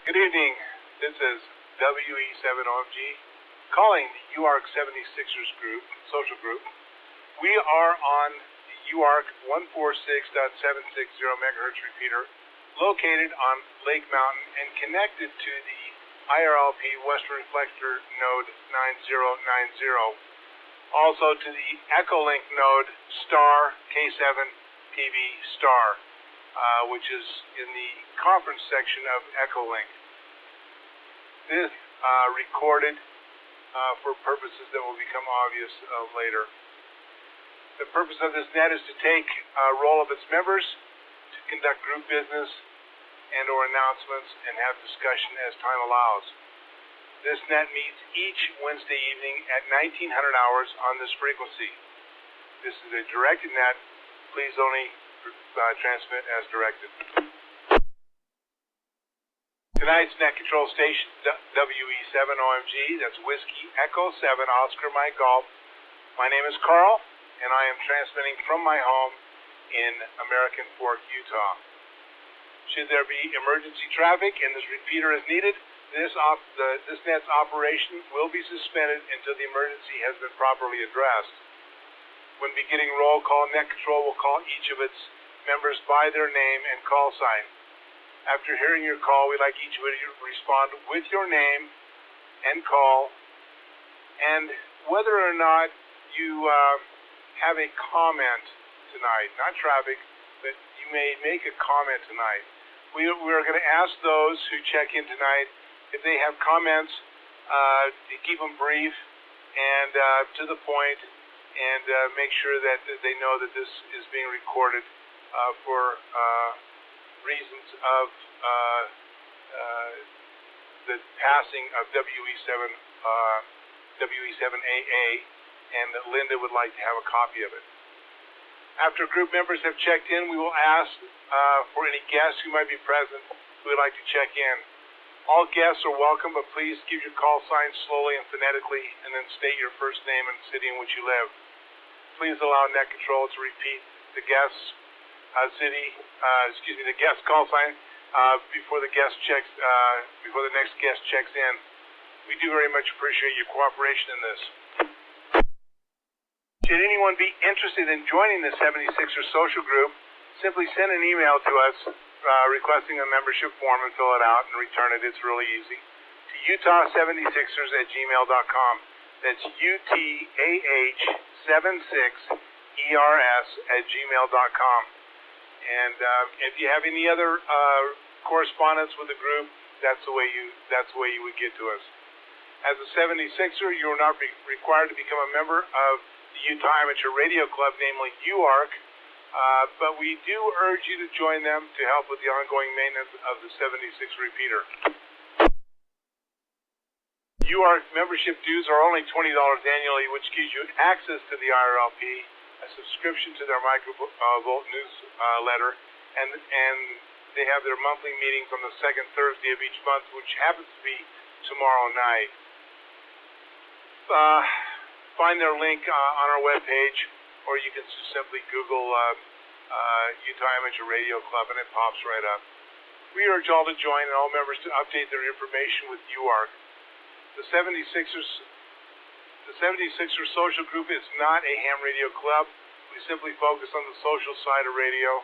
Good evening. This is WE7OMG calling the UARC 76ers group, social group. We are on the UARC 146.760 megahertz repeater located on Lake Mountain and connected to the IRLP Western Reflector node 9090. Also to the Echolink node star K7 PV star, which is in the conference section of Echolink. This recorded for purposes that will become obvious later. The purpose of this net is to take roll of its members, to conduct group business and or announcements, and have discussion as time allows. This net meets each Wednesday evening at 1900 hours on this frequency. This is a directed net. Please only transmit as directed. Tonight's net control station, WE7OMG, that's Whiskey Echo 7 Oscar Mike Golf. My name is Carl, and I am transmitting from my home in American Fork, Utah. Should there be emergency traffic and this repeater is needed, this net's operation will be suspended until the emergency has been properly addressed. When beginning roll call, net control will call each of its members by their name and call sign. After hearing your call, we'd like each of you to respond with your name and call, and whether or not you have a comment tonight, not traffic, but you may make a comment tonight. We are going to ask those who check in tonight if they have comments to keep them brief and to the point, and make sure that they know that this is being recorded for reasons of the passing of WE7AA, and that Linda would like to have a copy of it. After group members have checked in, we will ask for any guests who might be present who would like to check in. All guests are welcome, but please give your call sign slowly and phonetically, and then state your first name and city in which you live. Please allow net control to repeat the guest the guest call sign before the next guest checks in. We do very much appreciate your cooperation in this. Should anyone be interested in joining the 76er social group, simply send an email to us requesting a membership form and fill it out and return it. It's really easy. To utah76ers@gmail.com. That's UTAH76ERS@gmail.com. And if you have any other correspondence with the group, that's the way you would get to us. As a 76er, you are not required to become a member of the Utah Amateur Radio Club, namely UARC, but we do urge you to join them to help with the ongoing maintenance of the 76 repeater. UARC membership dues are only $20 annually, which gives you access to the IRLP, a subscription to their microvolt newsletter, and they have their monthly meetings on the second Thursday of each month, which happens to be tomorrow night. Find their link on our webpage, or you can just simply Google Utah Amateur Radio Club, and it pops right up. We urge all to join and all members to update their information with UARC. The 76er social group is not a ham radio club. We simply focus on the social side of radio.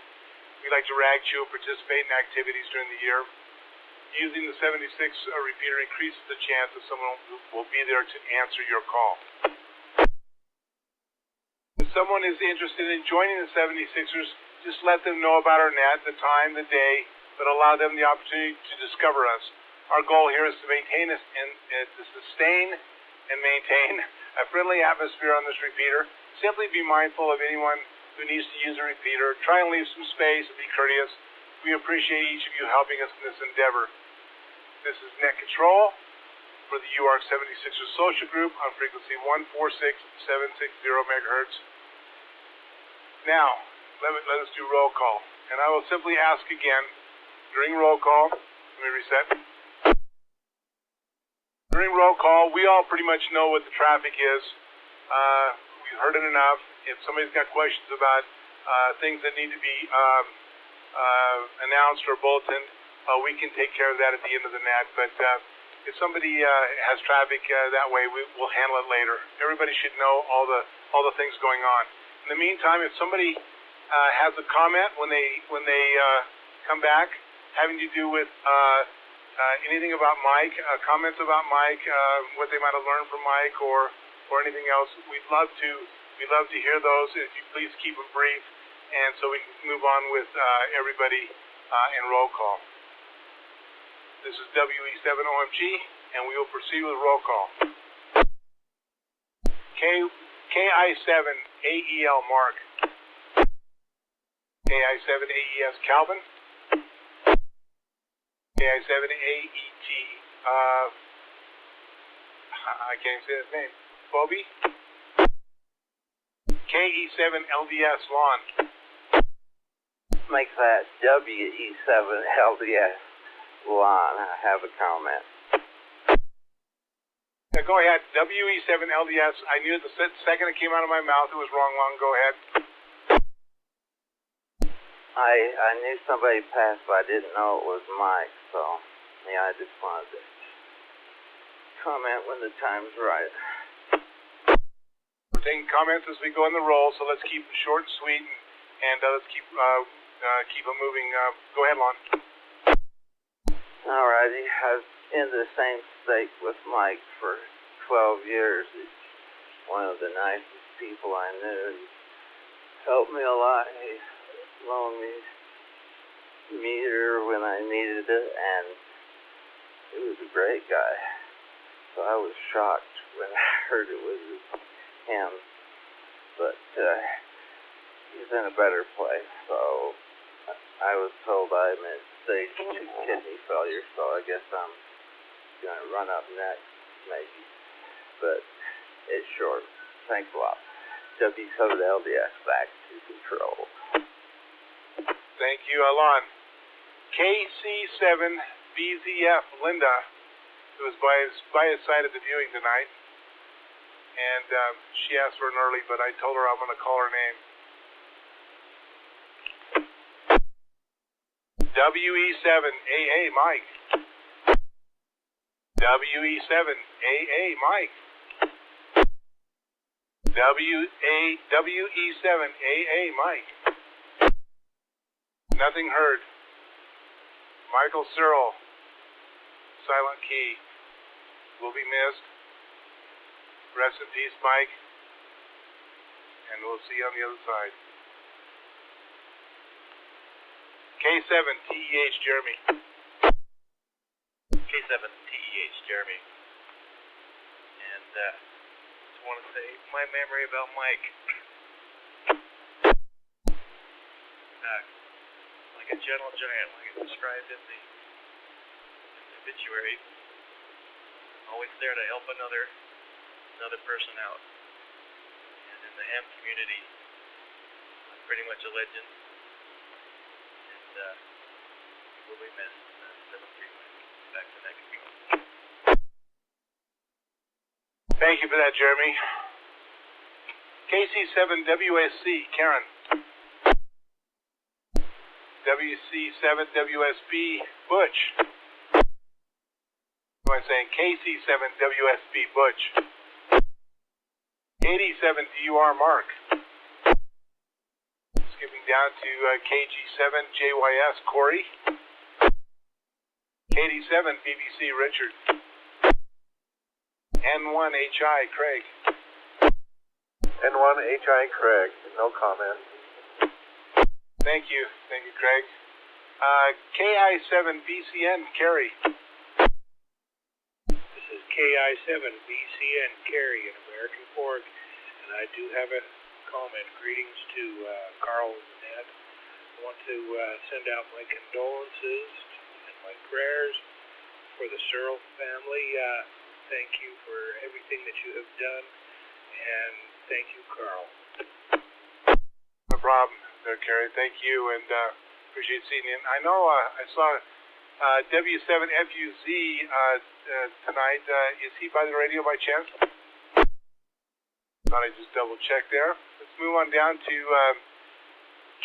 We like to rag chew and participate in activities during the year. Using the 76 repeater increases the chance that someone will be there to answer your call. If someone is interested in joining the 76ers, just let them know about our net, the time, the day, but allow them the opportunity to discover us. Our goal here is to sustain and maintain a friendly atmosphere on this repeater. Simply be mindful of anyone who needs to use a repeater. Try and leave some space and be courteous. We appreciate each of you helping us in this endeavor. This is Net Control for the UARC 76ers social group on frequency 146.760 megahertz. Now, let us do roll call. And I will simply ask again, during roll call, let me reset. During roll call, we all pretty much know what the traffic is. We've heard it enough. If somebody's got questions about things that need to be announced or bulletined, we can take care of that at the end of the net. But if somebody has traffic that way, we'll handle it later. Everybody should know all the things going on. In the meantime, if somebody has a comment when they come back, having to do with anything about Mike, comments about Mike, what they might have learned from Mike, or anything else, we'd love to hear those. If you please keep them brief, and so we can move on with everybody in roll call. This is WE7OMG, and we will proceed with roll call. KI7AEL Mark. KI7AES Calvin. KI7AET. I can't say his name. Bobby. KE7LDS Lon. Make that WE7LDS Lon. I have a comment. Go ahead. WE7LDS. I knew the second it came out of my mouth it was wrong, Lon. Go ahead. I knew somebody passed, but I didn't know it was Mike, so yeah, I just wanted to comment when the time's right. We're taking comments as we go in the roll, so let's keep it short and sweet, and let's keep it moving. Go ahead, Lon. Alrighty, I was in the same state with Mike for 12 years. He's one of the nicest people I knew. He helped me a lot. He loaned me a meter when I needed it, and he was a great guy. So I was shocked when I heard it was him. But he's in a better place, so I was told I'm in stage 2 kidney failure, so I guess I'm going to run up next, maybe. But it's short. Thanks a lot. W7LDS back to control. Thank you, Alon. KC7BZF Linda, who was by his side at the viewing tonight, and she asked for an early, but I told her I'm going to call her name. WE7AA Mike. WE7AA Mike. WE7AA Mike. Nothing heard. Michael Searle, silent key, will be missed. Rest in peace, Mike. And we'll see you on the other side. K7TEH Jeremy. K7TEH Jeremy. And just want to say my memory about Mike. Like a gentle giant, like it's described in the obituary. Always there to help another person out. And in the ham community, pretty much a legend. And will be missed. 7-3 back to next week. Thank you for that, Jeremy. KC7WSC, Karen. WC7WSB, Butch. I'm saying KC7WSB, Butch. 87DUR, Mark. Skipping down to KG7JYS, Corey. KD7BBC, Richard. N1HI, Craig. N1HI, Craig. No comment. Thank you, Craig. KI7BCN, Kerry. This is KI7BCN, Kerry in American Fork, and I do have a comment. Greetings to Carl and Ned. I want to send out my condolences and my prayers for the Searle family. Thank you for everything that you have done, and thank you, Carl. No problem there, Kerry. Thank you, and appreciate seeing you. I know I saw W7FUZ tonight. Is he by the radio by chance? Thought I'd just double check there. Let's move on down to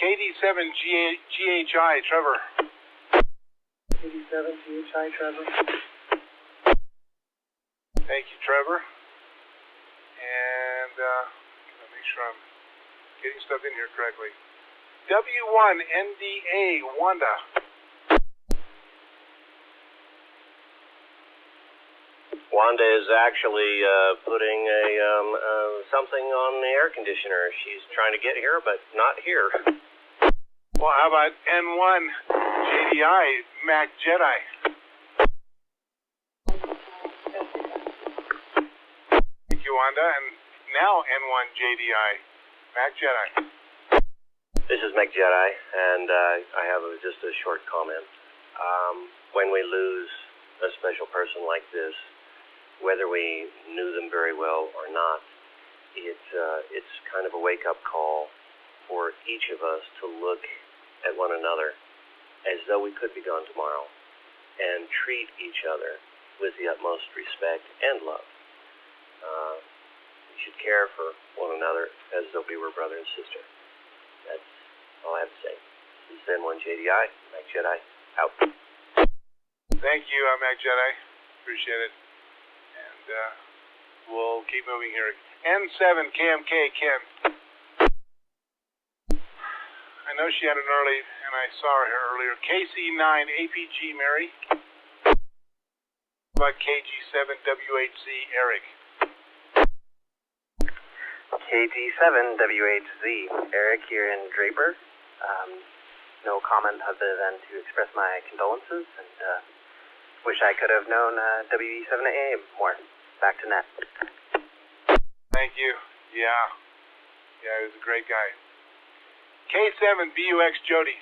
KD7GHI, Trevor. 87PHI, Trevor. Thank you, Trevor. And let me make sure I'm getting stuff in here correctly. W1NDA, Wanda. Wanda is actually putting something on the air conditioner. She's trying to get here, but not here. Well, how about N1 JDI, Mac Jedi? Thank you, Wanda. And now N1 JDI, Mac Jedi. This is Mac Jedi, and I have just a short comment. When we lose a special person like this, whether we knew them very well or not, it's kind of a wake-up call for each of us to look at one another as though we could be gone tomorrow and treat each other with the utmost respect and love. We should care for one another as though we were brother and sister. That's all I have to say. This is N1 JDI, Mac Jedi, out. Thank you, Mac Jedi. Appreciate it. And we'll keep moving here. N7 KMK, Ken. I know she had an early, and I saw her earlier. KC9 APG, Mary. How about KG7 WHZ, Eric? KG7 WHZ, Eric here in Draper. No comment other than to express my condolences and wish I could have known WE7OMG more. Back to net. Thank you. Yeah, he was a great guy. K7BUX Jody.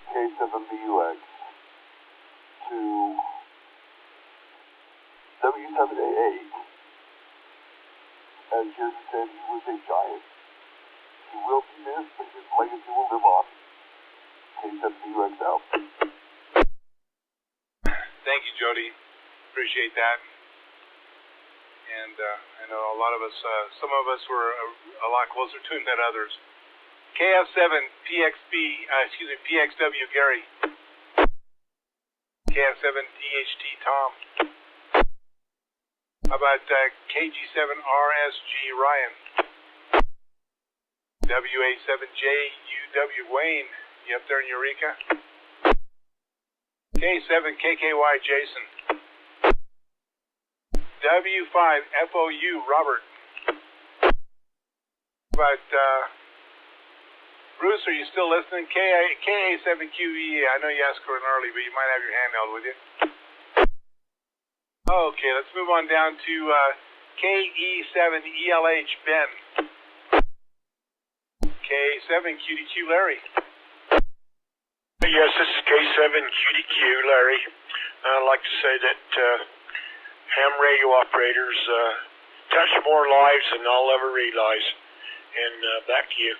K7BUX to W7AA. As Jeremy said, he was a giant. He will be missed, but his legacy will live on. K7BUX out. Thank you, Jody. Appreciate that. And I know a lot of us, some of us were a lot closer to him than others. PXW Gary. KF7DHT Tom. How about KG7RSG Ryan? WA7JUW Wayne. You up there in Eureka? K7KKY Jason. W5FOU Robert. But Bruce, are you still listening? KA7QE. I know you asked for an early, but you might have your handheld with you. Okay, let's move on down to KE7ELH Ben. K7QDQ Larry. Yes, this is K7QDQ Larry. I'd like to say that ham radio operators touch more lives than I'll ever realize. And back to you.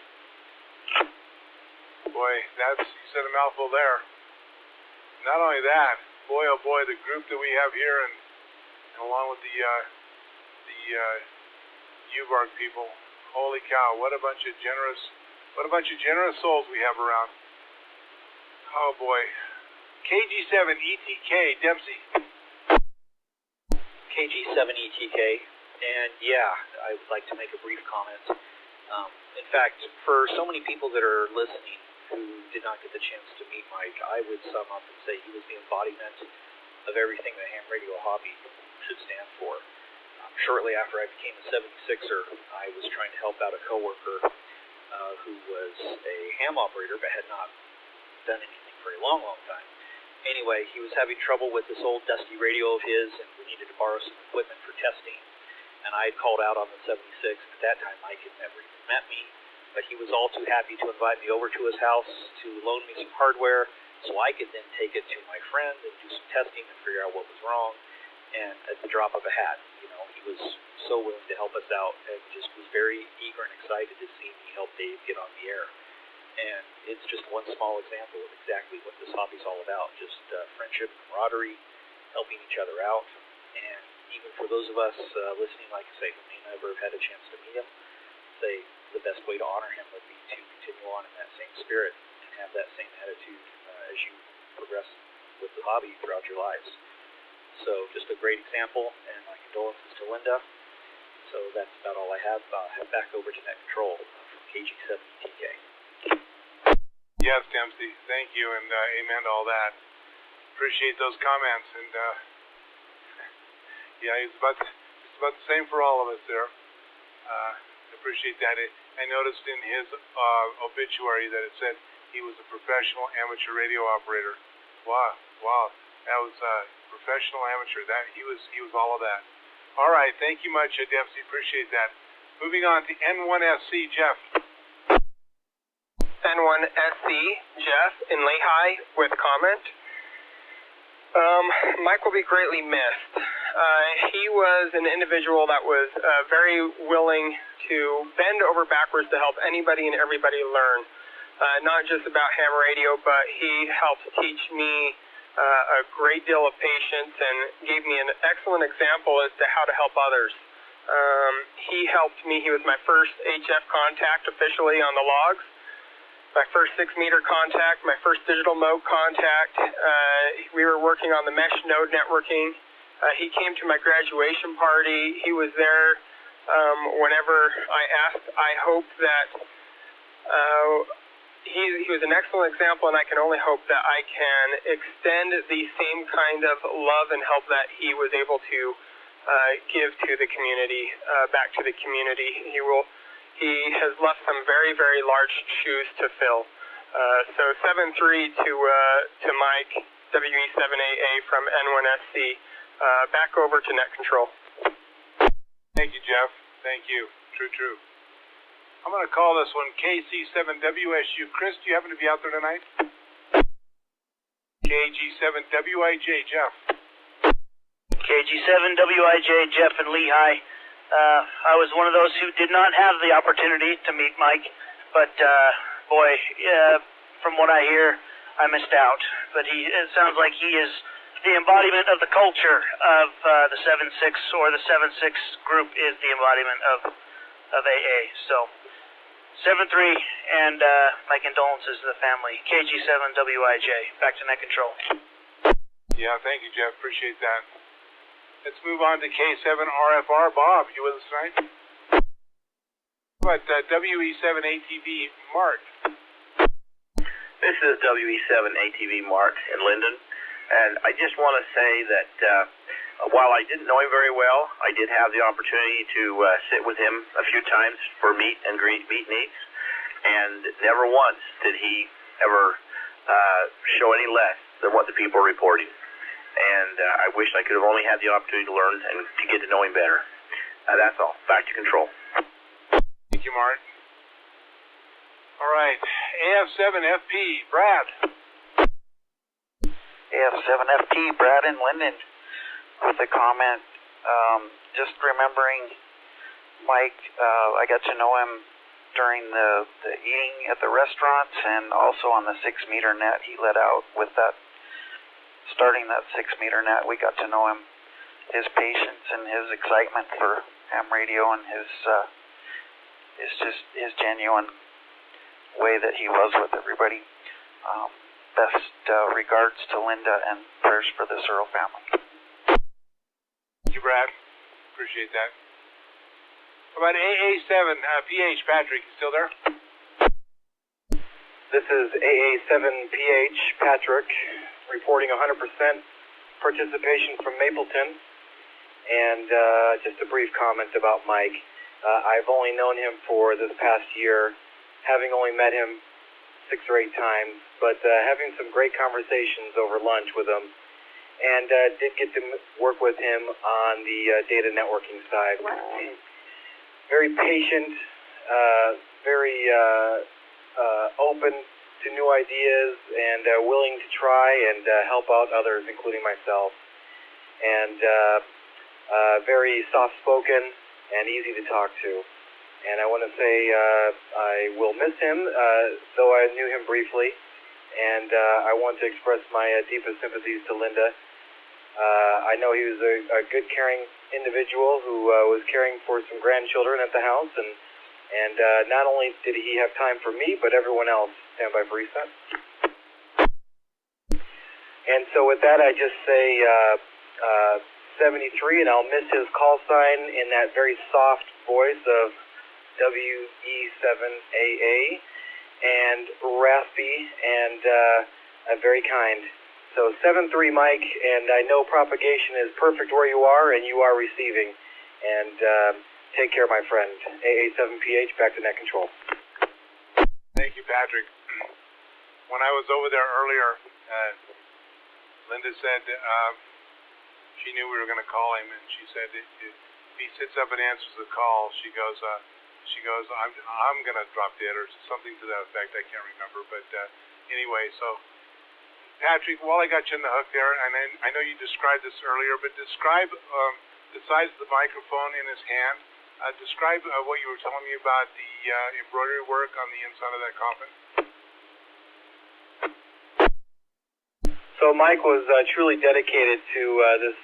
Boy, you said a mouthful there. Not only that, boy oh boy, the group that we have here, and along with the UBARG people, holy cow, what a bunch of generous souls we have around. Oh boy. KG7ETK Dempsey. KG7ETK, and yeah, I would like to make a brief comment. In fact, for so many people that are listening who did not get the chance to meet Mike, I would sum up and say he was the embodiment of everything the ham radio hobby should stand for. Shortly after I became a 76er, I was trying to help out a coworker who was a ham operator but had not done anything for a long time. Anyway, he was having trouble with this old dusty radio of his, and we needed to borrow some equipment for testing. And I had called out on the 76, and at that time Mike had never even met me, but he was all too happy to invite me over to his house to loan me some hardware so I could then take it to my friend and do some testing and figure out what was wrong. And at the drop of a hat, he was so willing to help us out and just was very eager and excited to see me help Dave get on the air. And it's just one small example of exactly what this hobby's all about, just friendship, camaraderie, helping each other out. And even for those of us listening, like I say, who may never have had a chance to meet him, say the best way to honor him would be to continue on in that same spirit and have that same attitude as you progress with the hobby throughout your lives. So just a great example, and my condolences to Linda. So that's about all I have. Back over to Net Control from KG7TK. Yes, Dempsey, thank you, and amen to all that. Appreciate those comments, and yeah, it's about the same for all of us there. Appreciate that. I noticed in his obituary that it said he was a professional amateur radio operator. Wow, that was professional amateur. That he was all of that. All right, thank you much, Dempsey. Appreciate that. Moving on to N1SC, Jeff. N1SC, Jeff in Lehigh with comment. Mike will be greatly missed. He was an individual that was very willing to bend over backwards to help anybody and everybody learn. Not just about ham radio, but he helped teach me a great deal of patience and gave me an excellent example as to how to help others. He helped me. He was my first HF contact officially on the logs. My first 6-meter contact, my first digital mode contact. We were working on the mesh node networking. He came to my graduation party. He was there whenever I asked. I hope that he was an excellent example, and I can only hope that I can extend the same kind of love and help that he was able to give to the community, back to the community. He has left some very, very large shoes to fill. So 7-3 to Mike, WE7AA from N1SC. Back over to Net Control. Thank you, Jeff. Thank you. True. I'm going to call this one KC7WSU. Chris, do you happen to be out there tonight? KG7WIJ, Jeff. KG7WIJ, Jeff in Lehigh. I was one of those who did not have the opportunity to meet Mike, but boy, from what I hear, I missed out. But it sounds like he is the embodiment of the culture of the 7-6, or the 7-6 group is the embodiment of AA. So 7-3, and my condolences to the family. KG7WIJ, back to Net Control. Yeah, thank you, Jeff. Appreciate that. Let's move on to K7RFR. Bob, you with us tonight? What, WE7ATV, Mark? This is WE7ATV Mark in Linden, and I just want to say that while I didn't know him very well, I did have the opportunity to sit with him a few times for meet and greet meetings, and never once did he ever show any less than what the people are reporting. And I wish I could have only had the opportunity to learn and to get to know him better. That's all. Back to control. Thank you, Mark. All right. AF7FP, Brad. AF7FP, Brad in Linden with a comment. Just remembering Mike, I got to know him during the eating at the restaurants and also on the 6-meter net. He let out with that. Starting that 6-meter net, we got to know him, his patience and his excitement for ham radio, and his genuine way that he was with everybody. Best regards to Linda, and prayers for the Searle family. Thank you, Brad. Appreciate that. How about AA7 PH, Patrick? You still there? This is AA7PH, Patrick, reporting 100% participation from Mapleton, and just a brief comment about Mike. I've only known him for this past year, having only met him 6 or 8 times, but having some great conversations over lunch with him, and did get to work with him on the data networking side. Very patient, very open to new ideas, and willing to try and help out others, including myself. And very soft-spoken and easy to talk to. And I want to say I will miss him, though I knew him briefly. And I want to express my deepest sympathies to Linda. I know he was a good, caring individual who was caring for some grandchildren at the house, and not only did he have time for me, but everyone else. Stand by for reset. And so with that, I just say 73, and I'll miss his call sign in that very soft voice of WE7AA, and raspy and very kind. So 73, Mike, and I know propagation is perfect where you are, and you are receiving. And take care, my friend. AA7PH, back to net control. Thank you, Patrick. When I was over there earlier, Linda said she knew we were going to call him, and she said if he sits up and answers the call, she goes, I'm going to drop dead, or something to that effect. I can't remember, but anyway, so Patrick, while I got you in the hook there, and I know you described this earlier, but describe the size of the microphone in his hand. Describe what you were telling me about the embroidery work on the inside of that coffin. So Mike was truly dedicated to this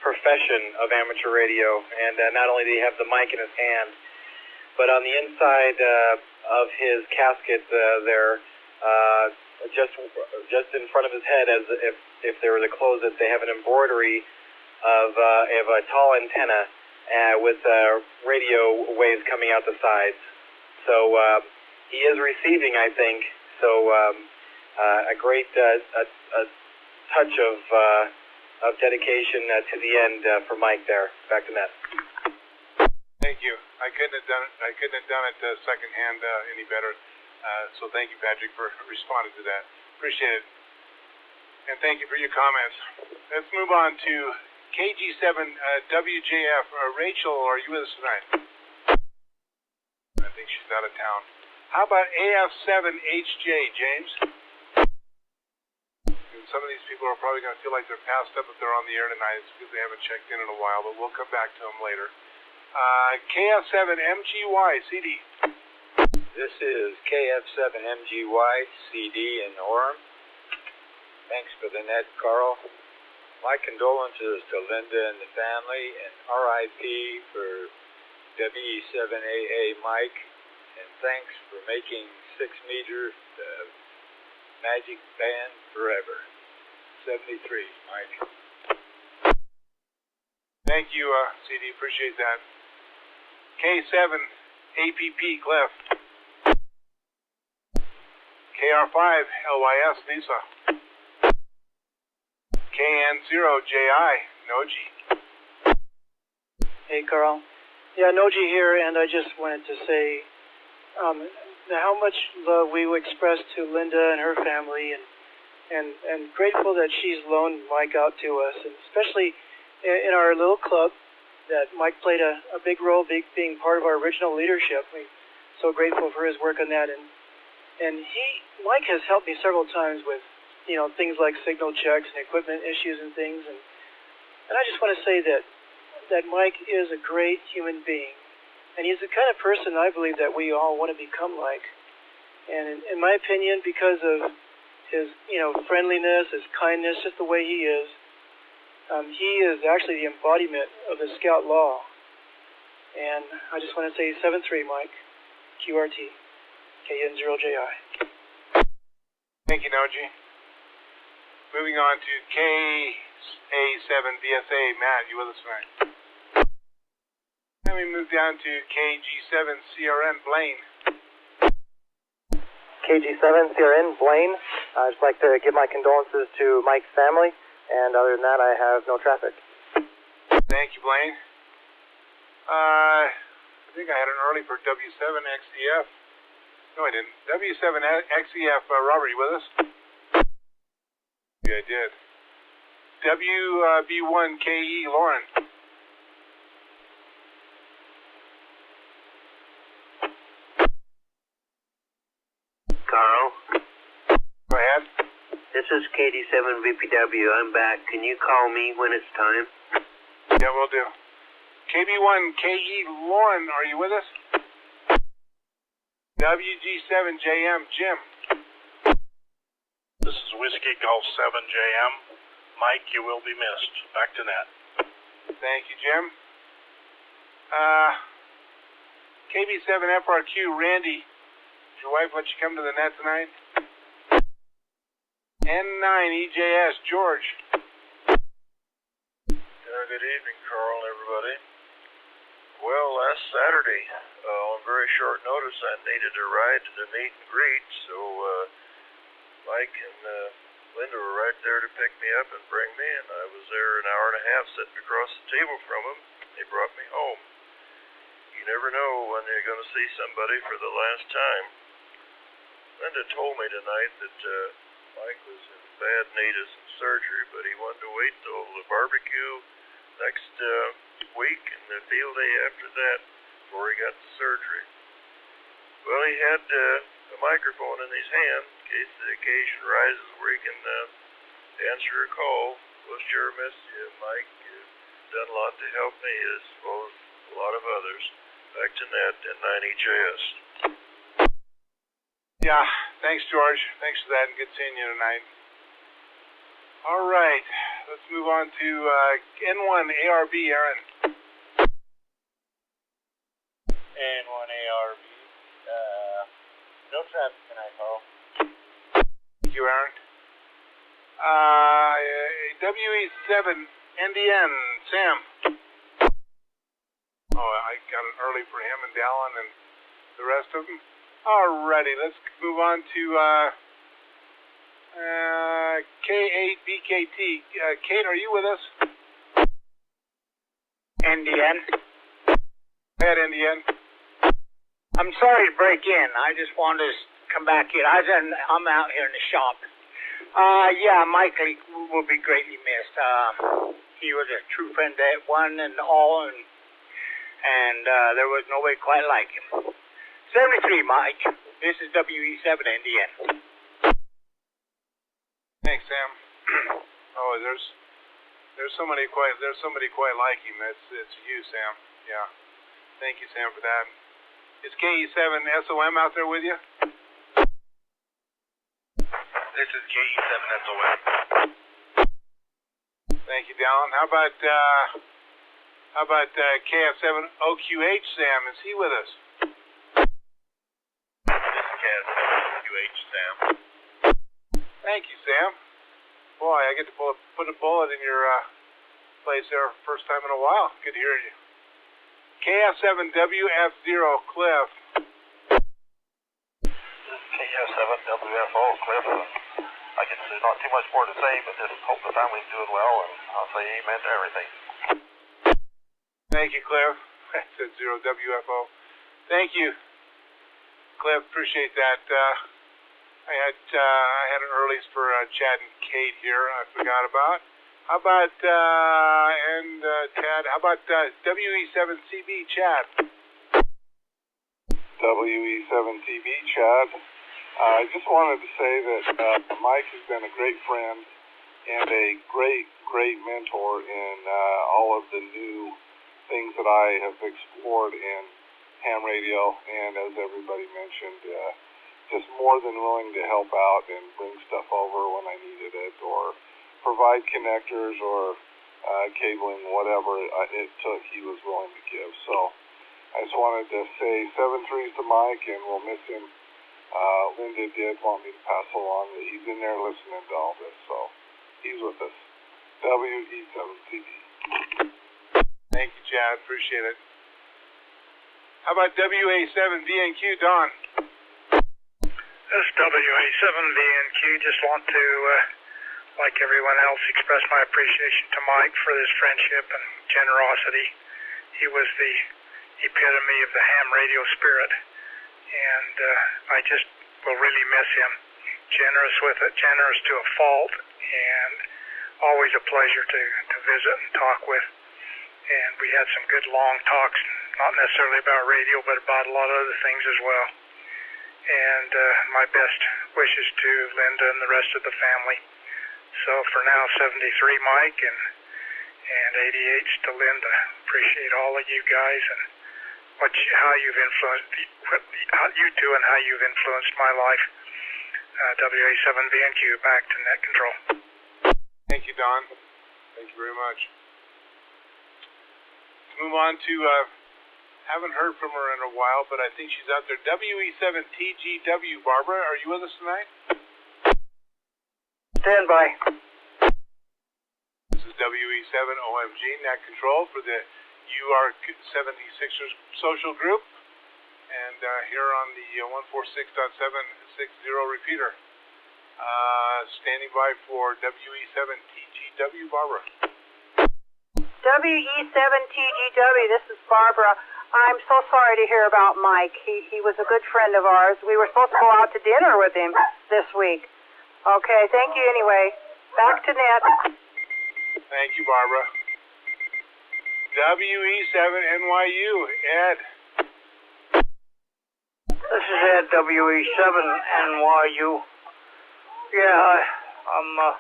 profession of amateur radio, and not only did he have the mic in his hand, but on the inside of his casket there, just in front of his head, as if they were to close it, they have an embroidery of a tall antenna with radio waves coming out the sides. So he is receiving, I think. So a great touch of dedication to the end for Mike there. Back to net. Thank you. I couldn't have done it secondhand any better. So thank you, Patrick, for responding to that. Appreciate it. And thank you for your comments. Let's move on to KG7WJF. Rachel, are you with us tonight? I think she's out of town. How about AF7HJ, James? Some of these people are probably going to feel like they're passed up if they're on the air tonight. It's because they haven't checked in a while, but we'll come back to them later. KF7MGY, CD. This is KF7MGY, CD in Orem. Thanks for the net, Carl. My condolences to Linda and the family, and RIP for WE7AA Mike, and thanks for making 6 meters the magic band forever. 73, Mike. Thank you, CD. Appreciate that. K7 APP, Cliff. KR5 LYS, Lisa. KN0JI, Noji. Hey, Carl. Yeah, Noji here, and I just wanted to say how much love we express to Linda and her family, and grateful that she's loaned Mike out to us, and especially in our little club that Mike played a big role, being part of our original leadership. We're so grateful for his work on that, and Mike has helped me several times with things like signal checks and equipment issues and things, and I just want to say that Mike is a great human being, and he's the kind of person I believe that we all want to become like. And in my opinion, because of his friendliness, his kindness, just the way he is actually the embodiment of the Scout Law. And I just want to say 7-3, Mike, QRT, KN0JI. Thank you, Noji. Moving on to KA7BSA. Matt, you with us tonight? Then we move down to KG7CRN, Blaine. KG7CRN, Blaine. I'd just like to give my condolences to Mike's family, and other than that, I have no traffic. Thank you, Blaine. I think I had an early for W7XEF. No, I didn't. W7XEF, Robert, you with us? Yeah, I did. WB1KE, Lauren. Carl? Go ahead. This is KD7VPW. I'm back. Can you call me when it's time? Yeah, will do. KB1KE, Lauren, are you with us? WG7JM, Jim. This is Whiskey Golf 7JM. Mike, you will be missed. Back to net. Thank you, Jim. KB7FRQ, Randy. Did your wife let you come to the net tonight? N9EJS, George. Good evening, Carl and everybody. Well, last Saturday, on very short notice, I needed a ride to the meet and greet, so Mike and Linda were right there to pick me up and bring me, and I was there an hour and a half sitting across the table from them. They brought me home. You never know when you're going to see somebody for the last time. Linda told me tonight that Mike was in bad need of some surgery, but he wanted to wait till the barbecue next week and the field day after that before he got the surgery. Well, he had a microphone in his hand in case the occasion rises where he can answer a call. We'll sure miss you, Mike. You've done a lot to help me as well as a lot of others. Back to Ned and 9EJS. Yeah, thanks, George. Thanks for that, and good seeing you tonight. All right, let's move on to N1ARB, Aaron. N1ARB. No traffic tonight, Carl. Thank you, Aaron. WE7NDN, Sam. Oh, I got it early for him and Dallin and the rest of them. Alrighty, let's move on to K8BKT. Kate, are you with us? NDN. Go ahead, NDN. I'm sorry to break in. I just wanted to come back in. I'm out here in the shop. Yeah, Mike will be greatly missed. He was a true friend that one and all, and there was nobody quite like him. 73, Mike. This is WE7NDN. Thanks, Sam. Oh, there's somebody quite like him. It's you, Sam. Yeah. Thank you, Sam, for that. Is KE7SOM out there with you? This is KE7SOM. Thank you, Dallin. How about KF7OQH, Sam? Is he with us? KF7OQH, Sam. Thank you, Sam. Boy, I get to put a bullet in your place there first time in a while. Good to hear you. KF7WF0, Cliff. This is KF7WFO, Cliff. I guess there's not too much more to say, but just hope the family's doing well, and I'll say amen to everything. Thank you, Cliff. I said 0WFO. Thank you, Cliff. Appreciate that. I had an earlies for Chad and Kate here. I forgot about. How about Tad? How about WE7CB, Chad? WE7TV, Chad. I just wanted to say that Mike has been a great friend and a great mentor in all of the new things that I have explored in ham radio, and as everybody mentioned, just more than willing to help out and bring stuff over when I needed it, or provide connectors or cabling, whatever it took, he was willing to give. So I just wanted to say 7-3s to Mike, and we'll miss him. Linda did want me to pass along that he's in there listening to all this, so he's with us. WE7TV. Thank you, Chad. Appreciate it. How about WA7VNQ, Don? This is WA7VNQ. Just want to, like everyone else, express my appreciation to Mike for his friendship and generosity. He was the epitome of the ham radio spirit, and I just will really miss him. Generous with it, generous to a fault, and always a pleasure to visit and talk with. And we had some good long talks, not necessarily about radio, but about a lot of other things as well. And my best wishes to Linda and the rest of the family. So for now, 73, Mike, and 88's to Linda. Appreciate all of you guys and how you've influenced, you two and how you've influenced my life. WA7VNQ, back to net control. Thank you, Don. Thank you very much. Let's move on to, haven't heard from her in a while, but I think she's out there. WE7TGW, Barbara, are you with us tonight? Stand by. This is WE7OMG, net control for the UR76ers social group. And here on the 146.760 repeater. Standing by for WE7TGW, Barbara. WE7TGW, this is Barbara. I'm so sorry to hear about Mike. He was a good friend of ours. We were supposed to go out to dinner with him this week. Okay, thank you anyway. Back to net. Thank you, Barbara. WE7NYU, Ed. This is Ed, WE7NYU. Yeah, I'm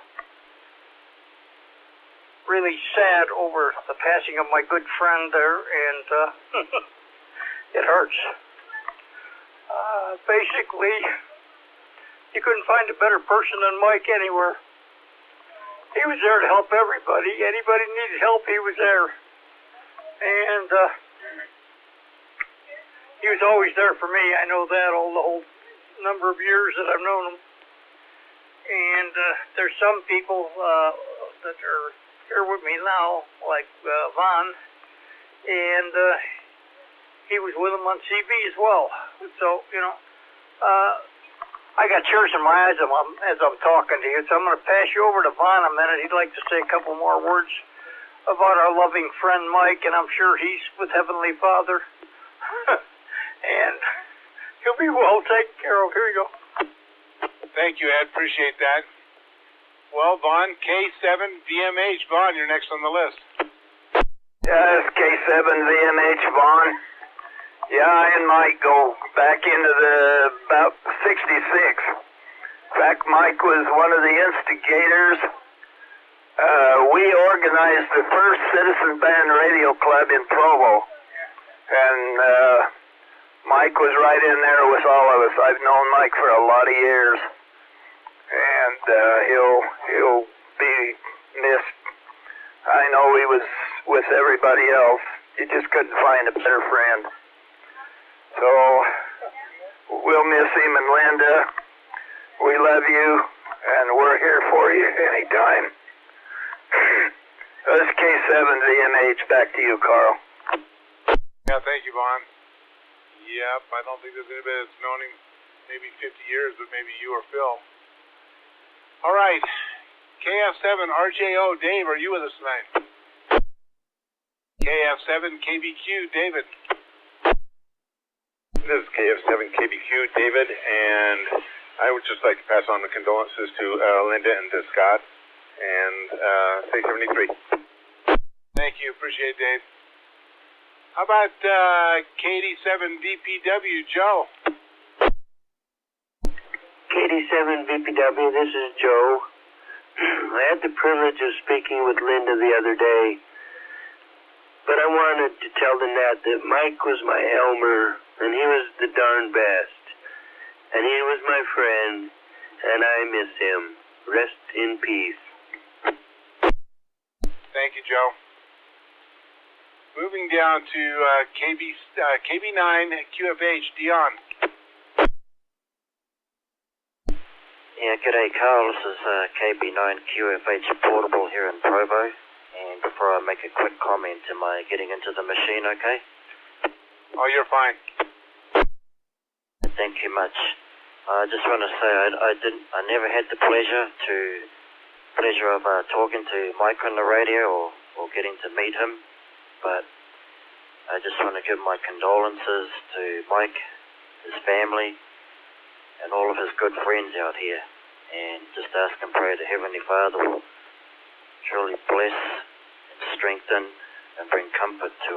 really sad over the passing of my good friend there, and it hurts. Basically, you couldn't find a better person than Mike anywhere. He was there to help everybody. Anybody needed help, he was there. And he was always there for me. I know that the whole number of years that I've known him. And there's some people that are here with me now, like Vaughn, and he was with him on CB as well. So, you know, I got tears in my eyes as I'm talking to you, so I'm going to pass you over to Vaughn a minute. He'd like to say a couple more words about our loving friend Mike, and I'm sure he's with Heavenly Father. And he'll be well taken care of. Here you go. Thank you, Ed. Appreciate that. Well, Vaughn, K7VMH. Vaughn, you're next on the list. Yeah, it's K7VMH, Vaughn. Yeah, I and Mike go back into about 66. In fact, Mike was one of the instigators. We organized the first citizen band radio club in Provo. And Mike was right in there with all of us. I've known Mike for a lot of years. And he'll be missed. I know he was with everybody else. You just couldn't find a better friend. So we'll miss him, and Linda, we love you, and we're here for you anytime. This is K7VMH. Back to you, Carl. Yeah, thank you, Vaughn. Yep, I don't think there's anybody that's known him maybe 50 years, but maybe you or Phil. All right, KF7RJO, Dave, are you with us tonight? KF7KBQ, David. This is KF7KBQ, David, and I would just like to pass on the condolences to Linda and to Scott, and say 73. Thank you, appreciate it, Dave. How about KD7VPW, Joe? KD7VPW, this is Joe. I had the privilege of speaking with Linda the other day, but I wanted to tell the net that Mike was my Elmer, and he was the darn best. And he was my friend, and I miss him. Rest in peace. Thank you, Joe. Moving down to KB9QFH, Dion. Yeah, g'day Carl, this is KB9QFH Portable here in Provo, and before I make a quick comment, am I getting into the machine okay? Oh, you're fine. Thank you much. I just want to say I never had the pleasure of talking to Mike on the radio or getting to meet him, but I just want to give my condolences to Mike, his family, and all of his good friends out here, and just ask and pray the Heavenly Father will truly bless and strengthen and bring comfort to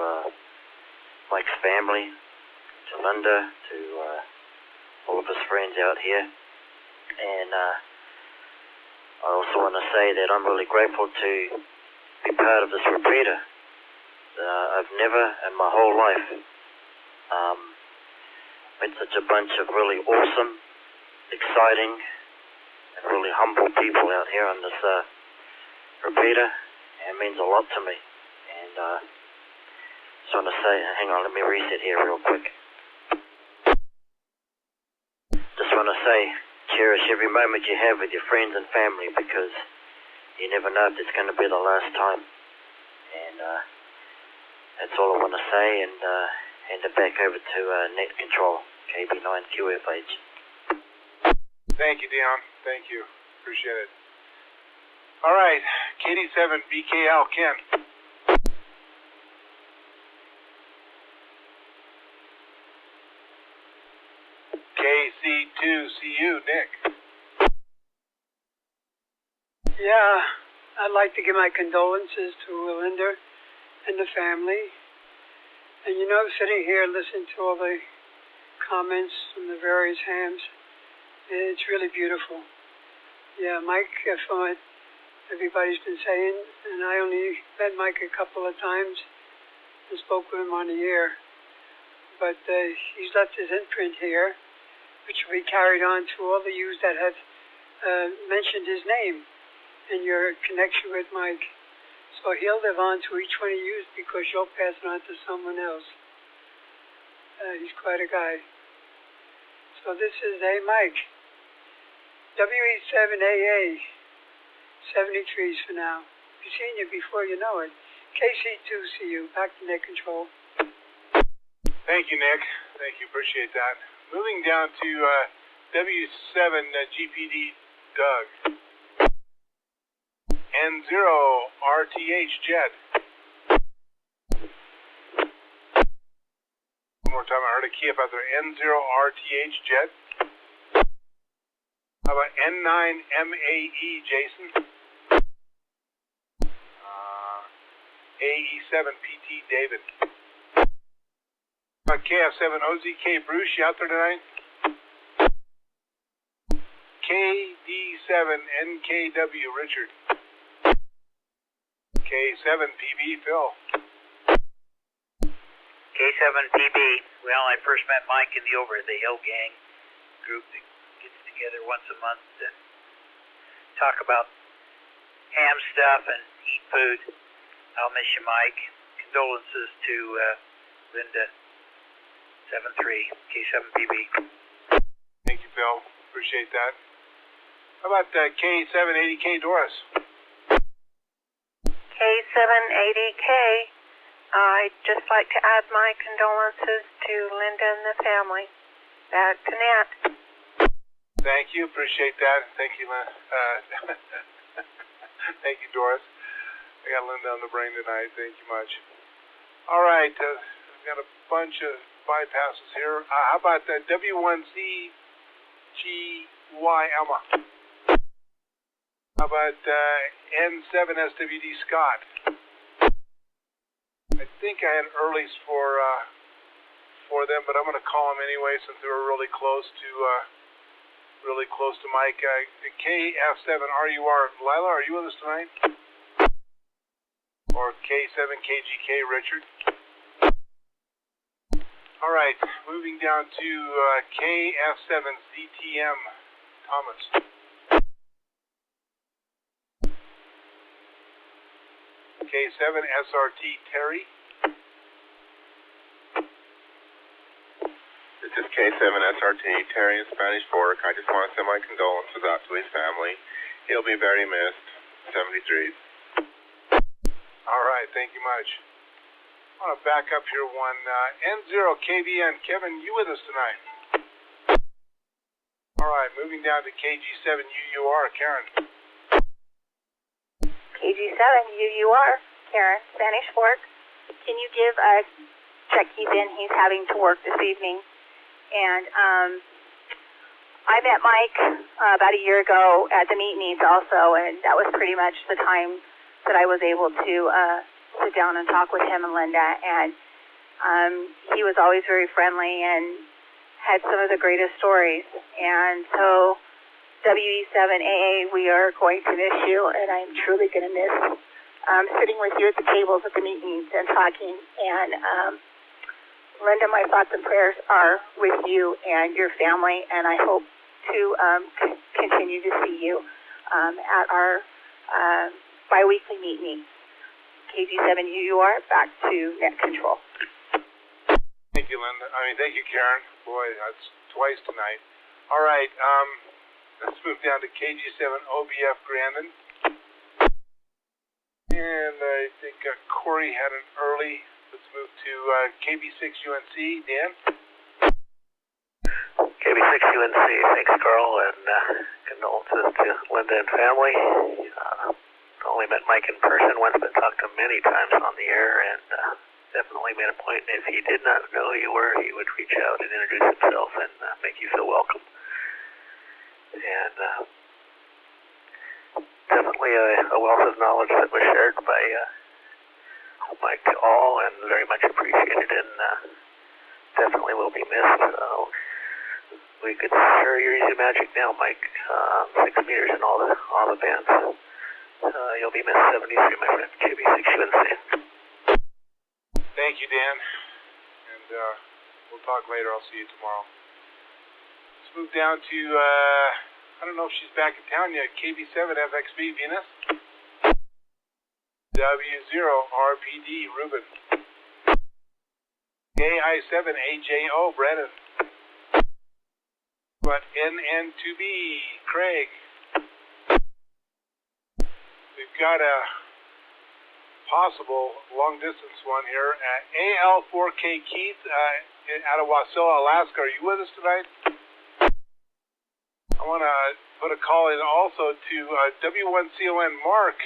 Mike's family, to Linda, to all of his friends out here. And I also want to say that I'm really grateful to be part of this repeater. I've never in my whole life met such a bunch of really awesome, exciting, and really humble people out here on this repeater. It means a lot to me. And just want to say, hang on, let me reset here real quick. Just want to say cherish every moment you have with your friends and family, because you never know if it's going to be the last time. And that's all I want to say, and hand it back over to Net Control, KB9QFH. Thank you, Dion. Thank you. Appreciate it. All right, KD7BKL, Ken. KC2CU, Nick. Yeah, I'd like to give my condolences to Linda and the family. And you know, sitting here listening to all the comments from the various hams, it's really beautiful. Yeah, Mike, from what everybody's been saying, and I only met Mike a couple of times and spoke with him on the air, but he's left his imprint here, which will be carried on to all of you that have mentioned his name and your connection with Mike. So he'll live on to each one of you because you'll pass it on to someone else. He's quite a guy. So this is Mike. WE7AA, 73s for now. Be seeing you before you know it. KC2CU, back to Net Control. Thank you, Nick. Thank you. Appreciate that. Moving down to W7GPD, Doug. N0RTH, Jed. One more time, I heard a key up out there. N0RTH, Jed. How about N9MAE, Jason? AE7PT, David. KF7OZK, Bruce, you out there tonight? KD7NKW, Richard. K7PB, Phil. K7PB. Well, I first met Mike in the Over the Hill Gang group that gets together once a month to talk about ham stuff and eat food. I'll miss you, Mike. Condolences to Linda, 7-3, K7PB. Thank you, Phil. Appreciate that. How about K780K, Doris? K780K, I'd just like to add my condolences to Linda and the family. Back to Nat. Thank you. Appreciate that. Thank you, thank you, Doris. I got Linda on the brain tonight. Thank you much. All right. I've got a bunch of bypasses here. How about W1CGY Emma? How about N7SWD Scott? I think I had earlies for them, but I'm going to call them anyway since they were really close to Mike. KF7RUR, Lila, are you with us tonight? Or K7KGK, Richard? All right, moving down to KF7ZTM, Thomas. K7SRT, Terry. This is K7SRT, Terry in Spanish Fork. I just want to send my condolences out to his family. He'll be very missed. 73. All right, thank you much. I want to back up here one. N0KVN, Kevin, you with us tonight? All right, moving down to KG7UUR, Karen. KG7UUR, Karen, Spanish Fork. Can you give a check he's in? He's having to work this evening. And I met Mike about a year ago at the Meet Needs also, and that was pretty much the time that I was able to sit down and talk with him and Linda. And he was always very friendly and had some of the greatest stories. And so WE7AA, we are going to miss you, and I'm truly going to miss sitting with you at the tables at the Meet Needs and talking. And Linda, my thoughts and prayers are with you and your family, and I hope to continue to see you at our bi-weekly meet. KG7UUR, back to Net Control. Thank you, Linda. Thank you, Karen. Boy, that's twice tonight. All right, Let's move down to KG7OBF Grandin. And I think Corey had an early. Let's move to KB6UNC. Dan? KB6UNC, thanks, Carl, and condolences to Linda and family. Only met Mike in person once, but talked to him many times on the air, and definitely made a point. If he did not know who you were, he would reach out and introduce himself and make you feel welcome. And definitely a wealth of knowledge that was shared by Mike to all, and very much appreciated, and definitely will be missed. We could share your easy magic now, Mike. 6 meters and all the bands. You'll be missed. 73, my friend. KB6UNC. Thank you, Dan. And we'll talk later. I'll see you tomorrow. Let's move down to, I don't know if she's back in town yet. KB7FXB, Venus. W0RPD, Ruben. KI7AJO, Brennan. But NN2B, Craig. We've got a possible long-distance one here. AL4K Keith out of Wasilla, Alaska. Are you with us tonight? I want to put a call in also to W1CON Mark.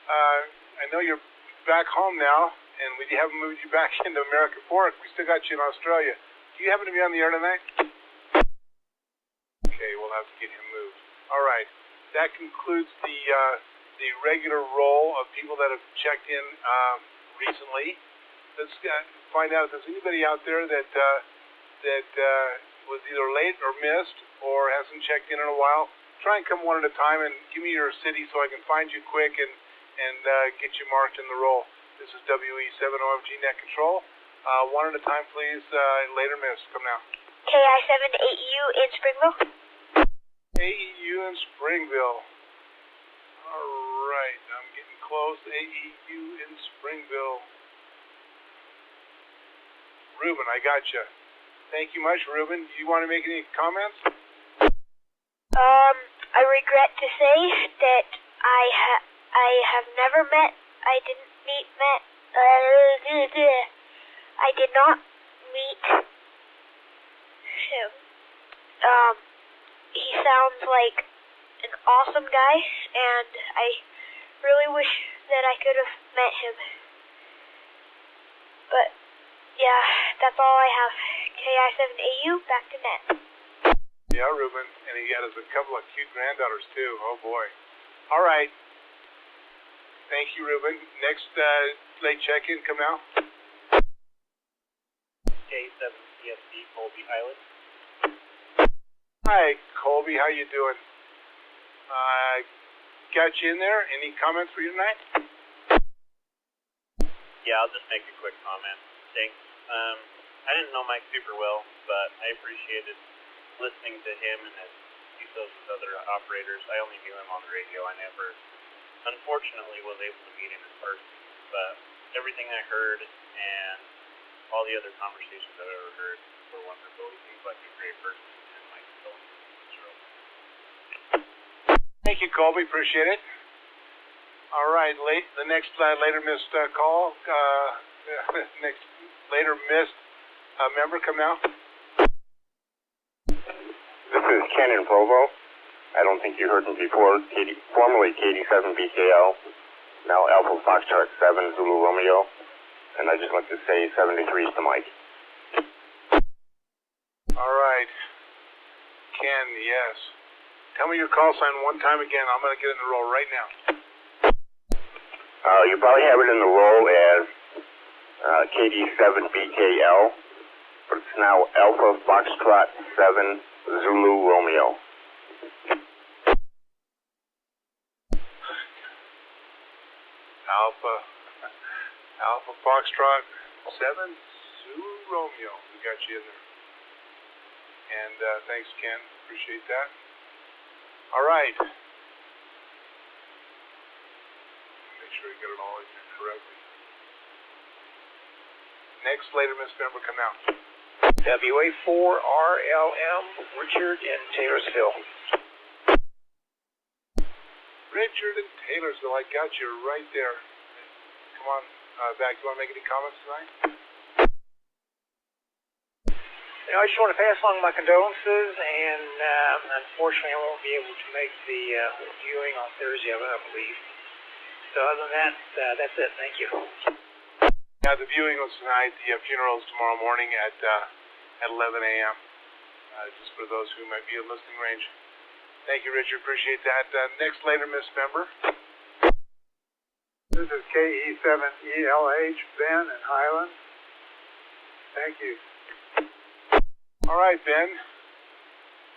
I know you're back home now, and we haven't moved you back into American Fork. We still got you in Australia. Do you happen to be on the air tonight? Okay, we'll have to get him moved. All right. That concludes the regular roll of people that have checked in recently. Let's find out if there's anybody out there that was either late or missed or hasn't checked in a while. Try and come one at a time and give me your city so I can find you quick and get you marked in the roll. This is WE7OMG Net Control. One at a time, please. Later missed. Come now. KI7AEU in Springville. AEU in Springville. All right, I'm getting close. AEU in Springville. Ruben, I got you. Thank you much, Ruben. Do you want to make any comments? I regret to say that I did not meet him. He sounds like an awesome guy, and I really wish that I could have met him. But, yeah, that's all I have. KI7AU, back to net. Yeah, Ruben, and he got us a couple of cute granddaughters, too. Oh, boy. All right. Thank you, Ruben. Next late check-in, come now. K7CSB, Colby Island. Hi, Colby. How you doing? Got you in there. Any comments for you tonight? Yeah, I'll just make a quick comment. Thanks. I didn't know Mike super well, but I appreciated listening to him and his ethos with other operators. I only knew him on the radio. I never, unfortunately, was able to meet him in person. But everything I heard and all the other conversations I've ever heard were wonderful. He seems like a great person, and Mike is going to. Thank you, Colby. Appreciate it. All right, the next later missed call. Next later missed member, come now. This is Ken in Provo. I don't think you heard me before. Formerly KD7BKL, now Alpha Foxtrot 7 Zulu Romeo. And I just want to say 73 to Mike. All right. Ken, yes. Tell me your call sign one time again. I'm going to get in the roll right now. You probably have it in the roll as KD7BKL, but it's now Alpha Foxtrot 7 Zulu Romeo. Alpha Foxtrot 7 Zulu Romeo. We got you in there. And thanks, Ken. Appreciate that. All right. Make sure you get it all in there correctly. Next later missed member come out. WA4RLM, Richard in Taylorsville. Richard in Taylorsville. I got you right there. Come on back. You want to make any comments tonight? I just want to pass along my condolences, and unfortunately I won't be able to make the viewing on Thursday, I believe. So other than that, that's it. Thank you. Yeah, the viewing was tonight. The funeral is tomorrow morning at 11 a.m. Just for those who might be in listening range. Thank you, Richard. Appreciate that. Next later miss member. This is KE7ELH, Ben in Highland. Thank you. All right, Ben.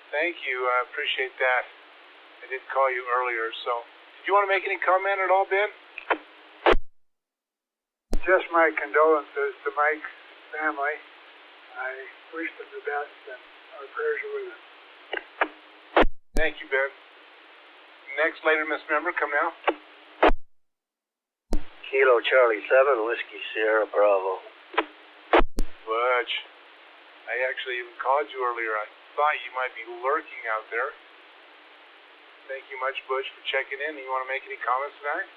Thank you. I appreciate that. I did call you earlier, so. Do you want to make any comment at all, Ben? Just my condolences to Mike's family. I wish them the best, and our prayers are with them. Thank you, Ben. Next later miss member, come now. Kilo Charlie 7, Whiskey Sierra Bravo. Butch, I actually even called you earlier. I thought you might be lurking out there. Thank you much, Butch, for checking in. You want to make any comments tonight?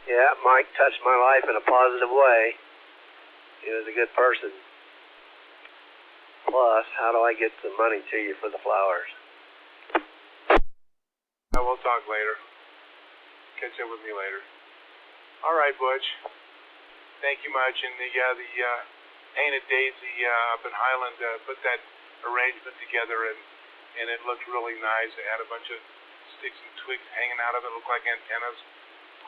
Yeah, Mike touched my life in a positive way. He was a good person. Plus, how do I get some money to you for the flowers? We'll talk later. Catch up with me later. All right, Butch. Thank you much. And the Painted Daisy up in Highland put that arrangement together, and it looked really nice. It had a bunch of sticks and twigs hanging out of it. It looked like antennas.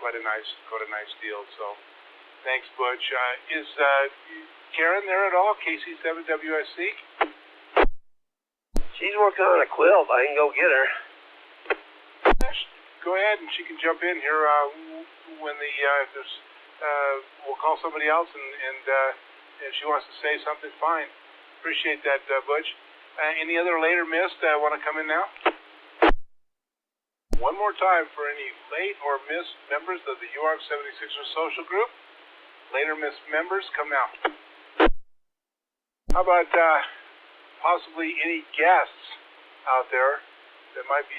Quite a nice deal. So, thanks, Butch. Is Karen there at all? KC7WSC? She's working on a quilt. I can go get her. Go ahead, and she can jump in here when we'll call somebody else, and if she wants to say something, fine. Appreciate that, Butch. Any other later missed want to come in now? One more time for any late or missed members of the UARC 76ers social group. Later missed members, come now. How about possibly any guests out there that might be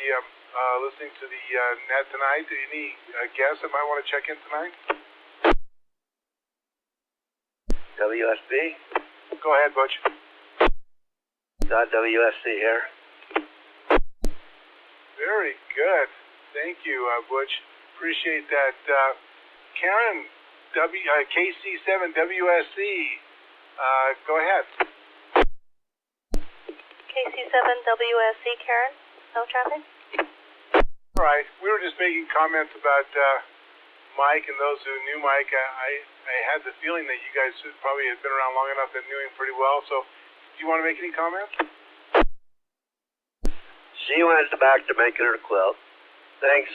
listening to the net tonight? Any guests that might want to check in tonight? WSB? Go ahead, Butch. WSC here. Very good. Thank you, Butch. Appreciate that. Karen, KC7WSC, go ahead. KC7WSC, Karen. No traffic? All right. We were just making comments about Mike and those who knew Mike. I had the feeling that you guys probably had been around long enough that knew him pretty well. So, do you want to make any comments? She went back to making her quilt. Thanks,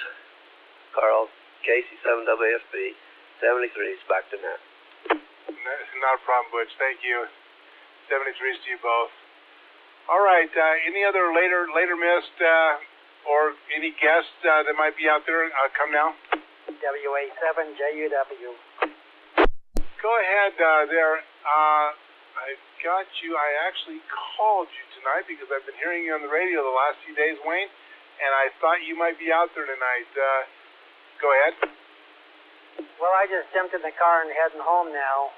Carl. KC7WSB 73 is back to net. Not a problem, Butch. Thank you. 73s to you both. All right. Any other later missed or any guests that might be out there? Come now. WA7JUW. Go ahead there. I've got you. I actually called you tonight because I've been hearing you on the radio the last few days, Wayne, and I thought you might be out there tonight. Go ahead. Well, I just jumped in the car and heading home now,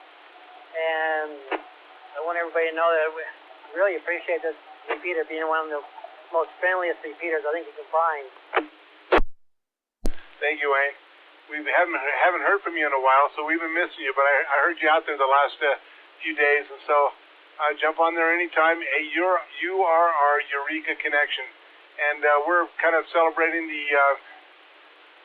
and I want everybody to know that we really appreciate this repeater being one of the most friendliest repeaters I think you can find. Thank you, Wayne. We haven't heard from you in a while, so we've been missing you, but I heard you out there the last few days, and so jump on there anytime. Hey, you are our Eureka connection, and we're kind of celebrating the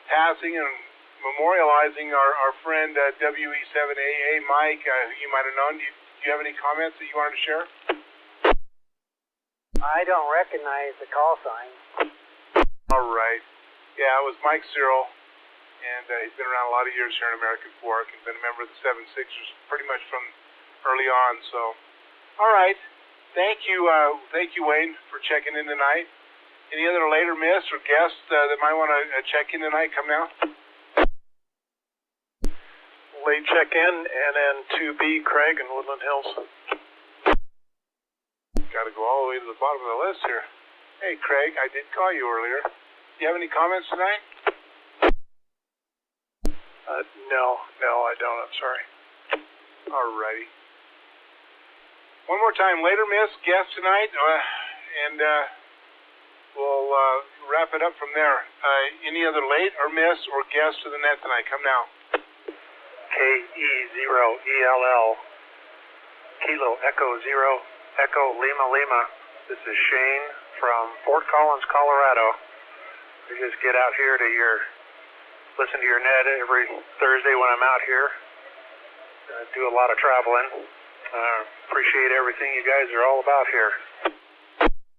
passing and memorializing our friend WE7AA Mike, who you might have known. Do you have any comments that you wanted to share? I don't recognize the call sign. All right. Yeah, it was Mike Searle, and he's been around a lot of years here in American Fork and been a member of the 76ers pretty much from early on. So, all right. Thank you, Wayne, for checking in tonight. Any other later miss or guests that might want to check in tonight? Come now. Late check-in, NN2B, Craig in Woodland Hills. Got to go all the way to the bottom of the list here. Hey, Craig, I did call you earlier. do you have any comments tonight? No, I don't. I'm sorry. Alrighty. One more time, later miss, guest tonight, and we'll wrap it up from there. Any other late or miss or guest to the net tonight? Come now. KE0ELL, Kilo Echo 0, Echo Lima Lima. This is Shane from Fort Collins, Colorado. We just get out here to listen to your net every Thursday when I'm out here. Do a lot of traveling. Appreciate everything you guys are all about here.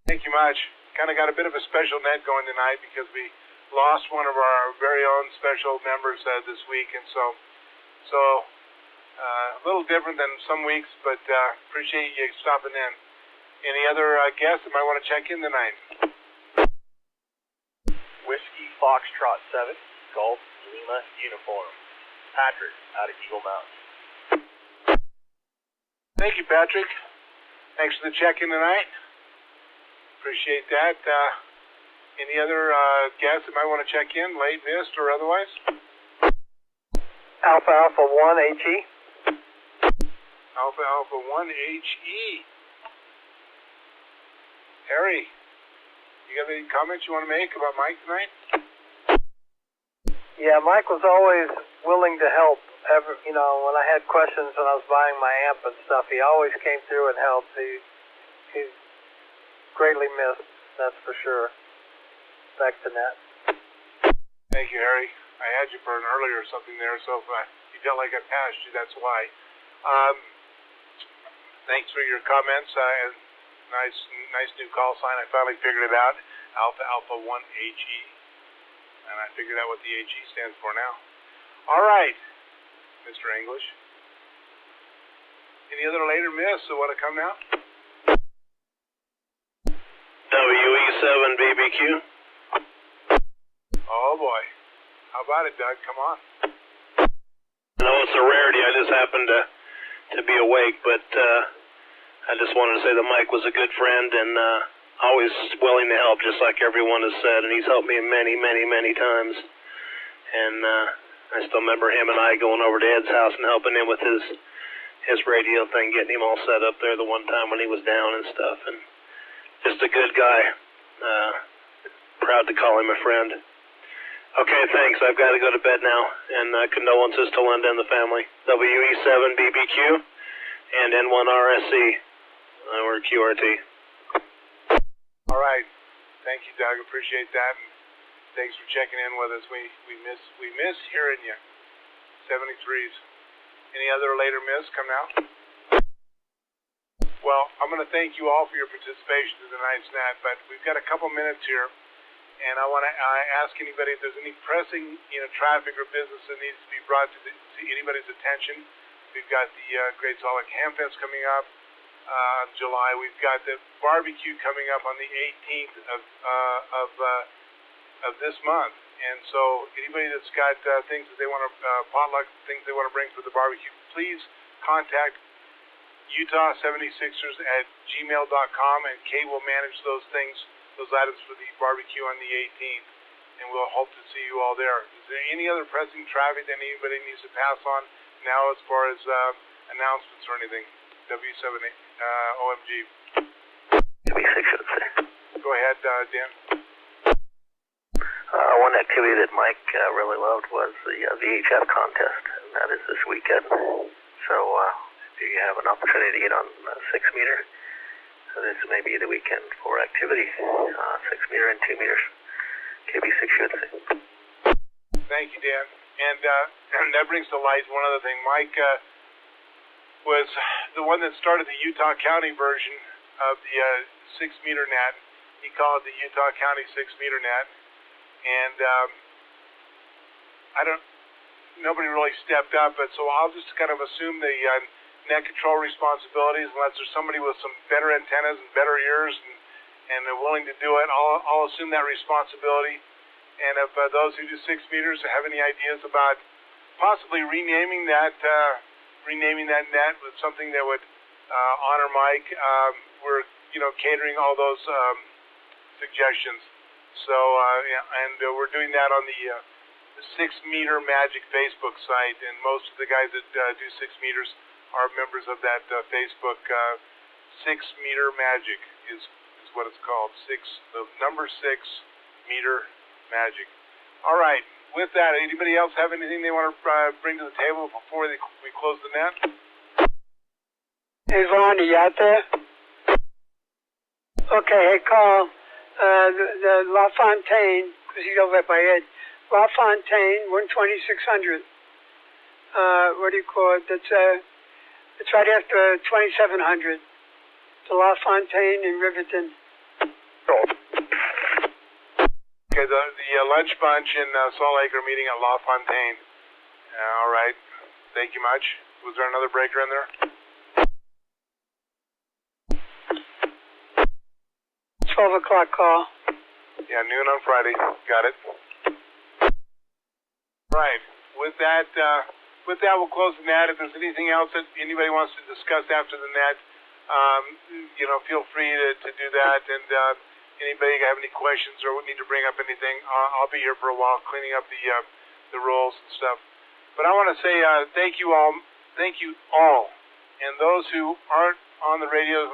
Thank you much. Kind of got a bit of a special net going tonight because we lost one of our very own special members this week, and so a little different than some weeks, but appreciate you stopping in. Any other guests that might want to check in tonight? Whiskey Foxtrot 7, Golf Lima Uniform. Patrick out of Eagle Mountain. Thank you, Patrick. Thanks for the check-in tonight. Appreciate that. Any other guests that might want to check in, late, missed, or otherwise? Alpha Alpha 1 HE. Alpha Alpha 1 HE. Harry, you got any comments you want to make about Mike tonight? Yeah, Mike was always willing to help. When I had questions when I was buying my amp and stuff, he always came through and helped. He's greatly missed, that's for sure. Back to Nat. Thank you, Harry. I had you for an earlier or something there, so if you felt like I passed you, that's why. Thanks for your comments. And nice new call sign. I finally figured it out. Alpha Alpha 1 HE. And I figured out what the HE stands for now. All right, Mr. English. Any other later miss that want to come now? WE7BBQ. Oh boy. How about it, Doug? Come on. I know it's a rarity. I just happened to be awake, but I just wanted to say that Mike was a good friend and always willing to help, just like everyone has said, and he's helped me many, many, many times. And I still remember him and I going over to Ed's house and helping him with his radio thing, getting him all set up there the one time when he was down and stuff. And just a good guy. Proud to call him a friend. Okay, thanks. I've got to go to bed now. And condolences to Linda and the family. WE7BBQ and N1RSC or QRT. All right. Thank you, Doug. Appreciate that. And thanks for checking in with us. We miss hearing you. 73s. Any other later miss come now? Well, I'm going to thank you all for your participation in tonight's net, but we've got a couple minutes here, and I want to ask anybody if there's any pressing, traffic or business that needs to be brought to anybody's attention. We've got the Great Salt Lake Ham Fest coming up in July. We've got the barbecue coming up on the 18th of this month. And so anybody that's got things that they want to, potluck things they want to bring for the barbecue, please contact Utah76ers at gmail.com, and Kay will manage those items for the barbecue on the 18th. And we'll hope to see you all there. Is there any other pressing traffic that anybody needs to pass on now as far as announcements or anything? WE7OMG. Go ahead, Dan. One activity that Mike really loved was the VHF contest, and that is this weekend. So if you have an opportunity to get on 6 meter, this may be the weekend for activity. 6 meter and 2 meters. KB6 should say. Thank you, Dan. And that brings to light one other thing. Mike was the one that started the Utah County version of the 6 meter net. He called it the Utah County 6 meter net. And nobody really stepped up, but so I'll just kind of assume the net control responsibilities, unless there's somebody with some better antennas and better ears and they're willing to do it. I'll assume that responsibility. And if those who do 6 meters have any ideas about possibly renaming that net with something that would honor Mike, we're catering all those suggestions. So, we're doing that on the 6 Meter Magic Facebook site, and most of the guys that do 6 meters are members of that Facebook. 6 Meter Magic is what it's called. The number 6 Meter Magic. All right. With that, anybody else have anything they want to bring to the table before we close the net? Hey, Vaughn, are you out there? Okay, hey, Carl. The La Fontaine, because he's over at my head. La Fontaine, 12600. What do you call it? It's right after 2700. The La Fontaine in Riverton. Okay, the lunch bunch in Salt Lake are meeting at La Fontaine. All right. Thank you much. Was there another breaker in there? 12 o'clock call. Yeah, noon on Friday. Got it. Right. With that, we'll close the net. If there's anything else that anybody wants to discuss after the net, feel free to do that. And anybody have any questions or need to bring up anything, I'll be here for a while cleaning up the rolls and stuff. But I want to say thank you all. Thank you all. And those who aren't on the radio,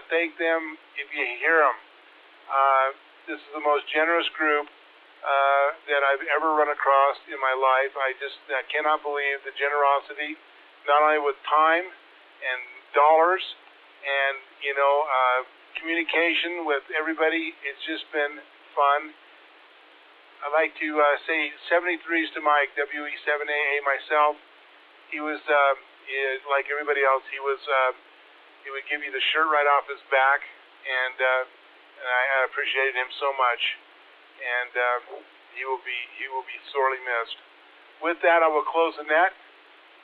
thank them if you hear them. This is the most generous group that I've ever run across in my life. I cannot believe the generosity, not only with time and dollars and, communication with everybody. It's just been fun. I'd like to say 73s to Mike, WE7AA myself. He was, like everybody else, he would give you the shirt right off his back, and I appreciated him so much. And he will be sorely missed. With that, I will close the net.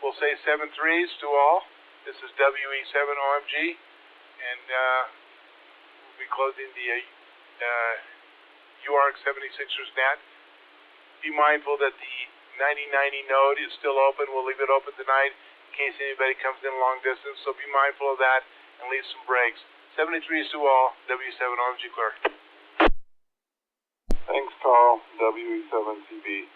We'll say 7 3s to all. This is WE7OMG, and we'll be closing the UARC 76ers net. Be mindful that the 9090 node is still open. We'll leave it open tonight in case anybody comes in long distance. So be mindful of that and leave some breaks. 73s to all. WE7OMG clear. Thanks, Carl. WE7CB.